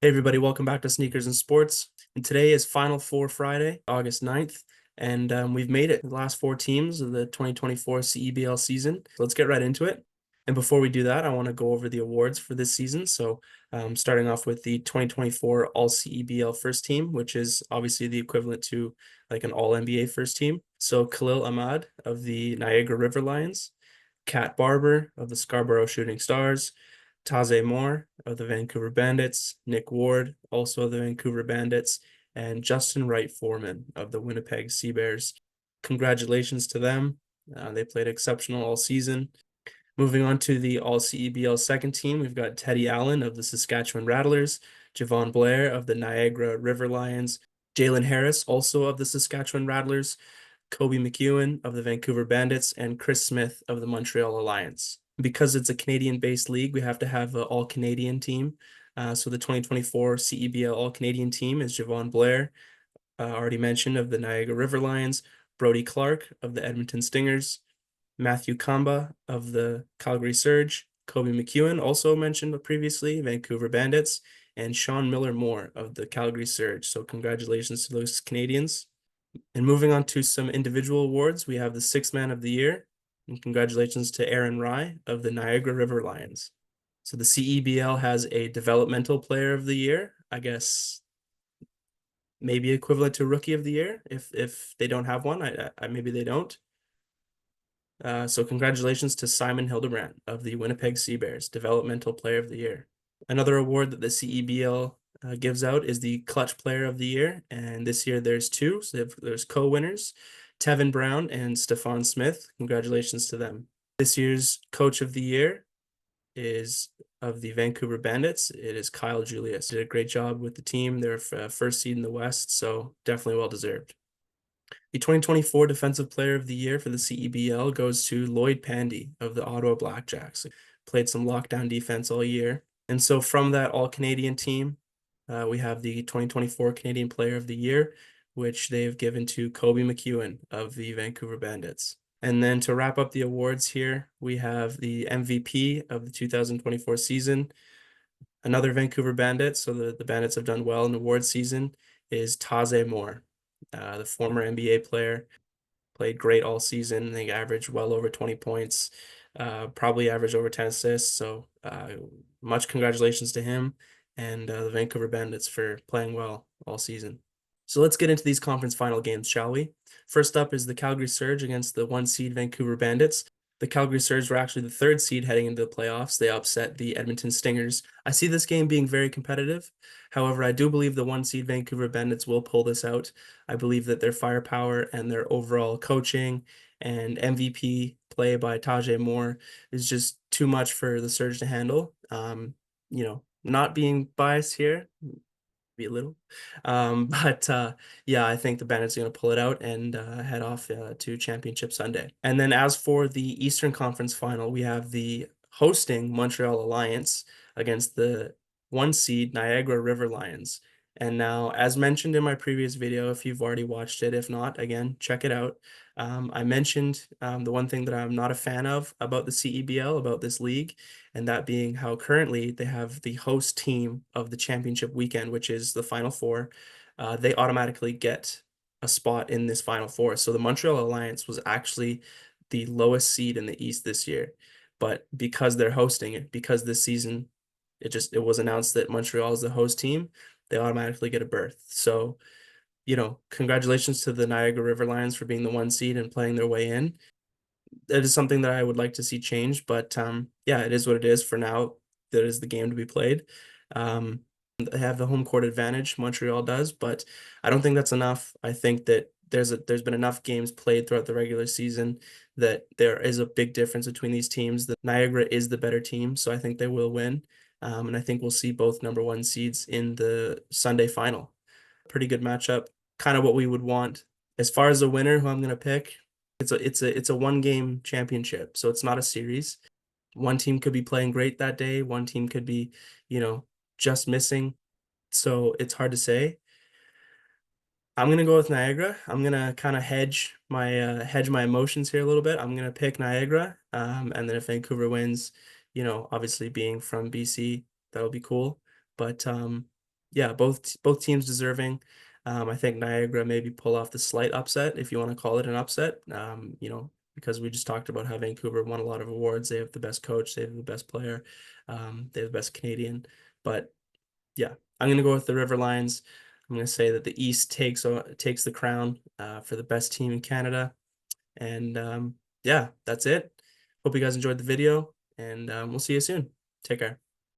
Hey everybody, welcome back to Sneakers and Sports. And today is Final Four Friday, August 9th, and we've made it. The last four teams of the 2024 CEBL season. Let's get right into it. And before we do that, I want to go over the awards for this season. So starting off with the 2024 All CEBL first team, which is obviously the equivalent to like an All NBA first team. So Khalil Ahmad of the Niagara River Lions, Kat Barber of the Scarborough Shooting Stars, Taze Moore of the Vancouver Bandits, Nick Ward, also of the Vancouver Bandits, and Justin Wright Foreman of the Winnipeg Sea Bears. Congratulations to them. They played exceptional all season. Moving on to the All CEBL second team, we've got Teddy Allen of the Saskatchewan Rattlers, Javon Blair of the Niagara River Lions, Jalen Harris, also of the Saskatchewan Rattlers, Kobe McEwen of the Vancouver Bandits, and Chris Smith of the Montreal Alliance. Because it's a Canadian-based league, we have to have an all-Canadian team. So the 2024 CEBL all-Canadian team is Javon Blair, already mentioned, of the Niagara River Lions, Brody Clark of the Edmonton Stingers, Matthew Kamba of the Calgary Surge, Kobe McEwen, also mentioned previously, Vancouver Bandits, and Sean Miller-Moore of the Calgary Surge. So congratulations to those Canadians. And moving on to some individual awards, we have the Sixth Man of the Year. And congratulations to Aaron Rye of the Niagara River Lions. So the CEBL has a Developmental Player of the Year, I guess maybe equivalent to Rookie of the Year if they don't have one. Maybe they don't. So congratulations to Simon Hildebrand of the Winnipeg Sea Bears, Developmental Player of the Year. Another award that the CEBL gives out is the Clutch Player of the Year, and this year there's two. So there's co-winners, Tevin Brown and Stefan Smith. Congratulations to them. This year's Coach of the Year is of the Vancouver Bandits. It is Kyle Julius. Did a great job with the team. They're first seed in the West, so definitely well deserved. The 2024 Defensive Player of the Year for the CEBL goes to Lloyd Pandy of the Ottawa Blackjacks. Played some lockdown defense all year. And so from that all-Canadian team, we have the 2024 Canadian Player of the Year, which they've given to Kobe McEwen of the Vancouver Bandits. And then to wrap up the awards here, we have the MVP of the 2024 season, another Vancouver Bandit. So the Bandits have done well in the award season, is Taze Moore, the former NBA player. Played great all season. They averaged well over 20 points, probably averaged over 10 assists. So much congratulations to him and the Vancouver Bandits for playing well all season. So let's get into these conference final games, shall we? First up is the Calgary Surge against the one seed Vancouver Bandits. The Calgary Surge were actually the third seed heading into the playoffs. They upset the Edmonton Stingers. I see this game being very competitive. However, I do believe the one seed Vancouver Bandits will pull this out. I believe that their firepower and their overall coaching and MVP play by Tajay Moore is just too much for the Surge to handle. Not being biased here, be a little. But yeah, I think the Bandits are going to pull it out and head off to Championship Sunday. And then as for the Eastern Conference final, we have the hosting Montreal Alliance against the one seed Niagara River Lions. And now, as mentioned in my previous video, if you've already watched it, if not, again, check it out. I mentioned the one thing that I'm not a fan of about the CEBL, about this league, and that being how currently they have the host team of the championship weekend, which is the Final Four. They automatically get a spot in this Final Four. So the Montreal Alliance was actually the lowest seed in the East this year. But because they're hosting it, because this season it was announced that Montreal is the host team, they automatically get a berth. So, congratulations to the Niagara River Lions for being the one seed and playing their way in. That is something that I would like to see change, but yeah, it is what it is for now. That is the game to be played. They have the home court advantage, Montreal does, but I don't think that's enough. I think that there's been enough games played throughout the regular season that there is a big difference between these teams. That Niagara is the better team, so I think they will win. And I think we'll see both number one seeds in the Sunday final. Pretty good matchup, kind of what we would want. As far as the winner, who I'm going to pick, it's a one game championship, so it's not a series. One team could be playing great that day, one team could be, just missing. So it's hard to say. I'm gonna go with Niagara. I'm gonna kind of hedge my emotions here a little bit. I'm gonna pick Niagara. And then if Vancouver wins, obviously being from BC, that'll be cool. But yeah, both teams deserving. I think Niagara maybe pull off the slight upset, if you want to call it an upset. Because we just talked about how Vancouver won a lot of awards. They have the best coach, they have the best player, they have the best Canadian. But yeah, I'm gonna go with the River Lions. I'm gonna say that the East takes the crown for the best team in Canada. And yeah, that's it. Hope you guys enjoyed the video, and we'll see you soon. Take care.